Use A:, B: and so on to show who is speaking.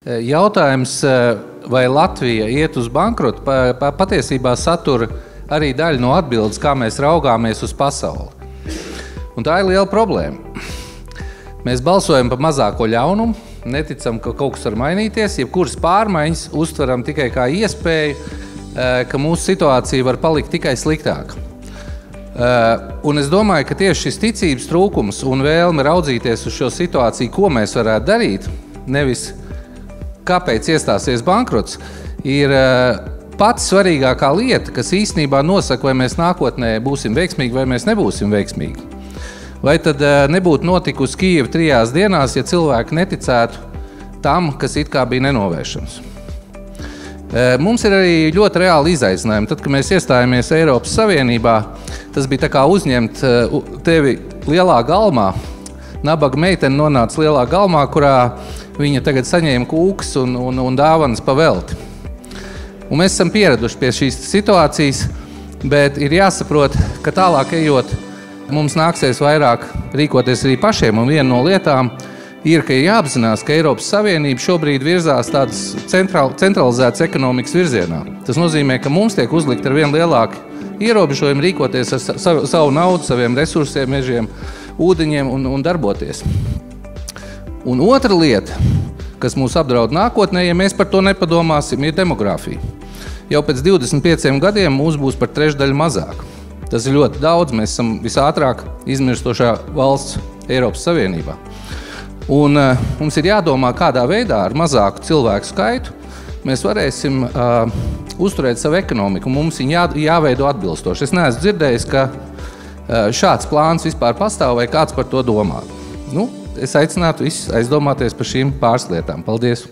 A: Jautājums, vai Latvija iet uz bankrotu, patiesībā satura arī daļu no atbildes, kā mēs raugāmies uz pasauli. Un tā ir liela problēma. Mēs balsojam par mazāko ļaunumu, neticam, ka kaut kas var mainīties, jebkuras pārmaiņas uztveram tikai kā iespēju, ka mūsu situācija var palikt tikai sliktāka. Un es domāju, ka tieši šis ticības trūkums un vēlme raudzīties uz šo situāciju, ko mēs varētu darīt, nevis kāpēc iestāsies bankrots, ir pats svarīgākā lieta, kas īstenībā nosaka, vai mēs nākotnē būsim veiksmīgi vai mēs nebūsim veiksmīgi. Vai tad nebūtu notikusi Kijeva 3 dienās, ja cilvēki neticētu tam, kas it kā bija nenovēršams. Mums ir arī ļoti reāli izaicinājumi. Tad, kad mēs iestājāmies Eiropas Savienībā, tas bija tā kā uzņemt tevi lielā galmā. Nabaga meitene nonāca lielā galmā, kurā viņa tagad saņēma kūkas un dāvanas pa velti. Un mēs esam pieraduši pie šīs situācijas, bet ir jāsaprot, ka tālāk ejot, mums nāksies vairāk rīkoties arī pašiem, un viena no lietām ir, ka jāapzinās, ka Eiropas Savienība šobrīd virzās tādas centralizētas ekonomikas virzienā. Tas nozīmē, ka mums tiek uzlikt ar vien lielāki ierobežojumi rīkoties ar savu naudu, saviem resursiem, mežiem, ūdeņiem un darboties. Un otra lieta, kas mūs apdraud nākotnē, ja mēs par to nepadomāsim, ir demogrāfija. Jau pēc 25 gadiem mūs būs par trešdaļu mazāk. Tas ir ļoti daudz, mēs esam visātrāk izmirstošā valsts Eiropas Savienībā. Un mums ir jādomā, kādā veidā ar mazāku cilvēku skaitu mēs varēsim uzturēt savu ekonomiku, un mums viņa jāveido atbilstoši. Es neesmu dzirdējis, ka šāds plāns vispār pastāv vai kāds par to domā. Es aicinātu visus aizdomāties par šīm pāris lietām. Paldies!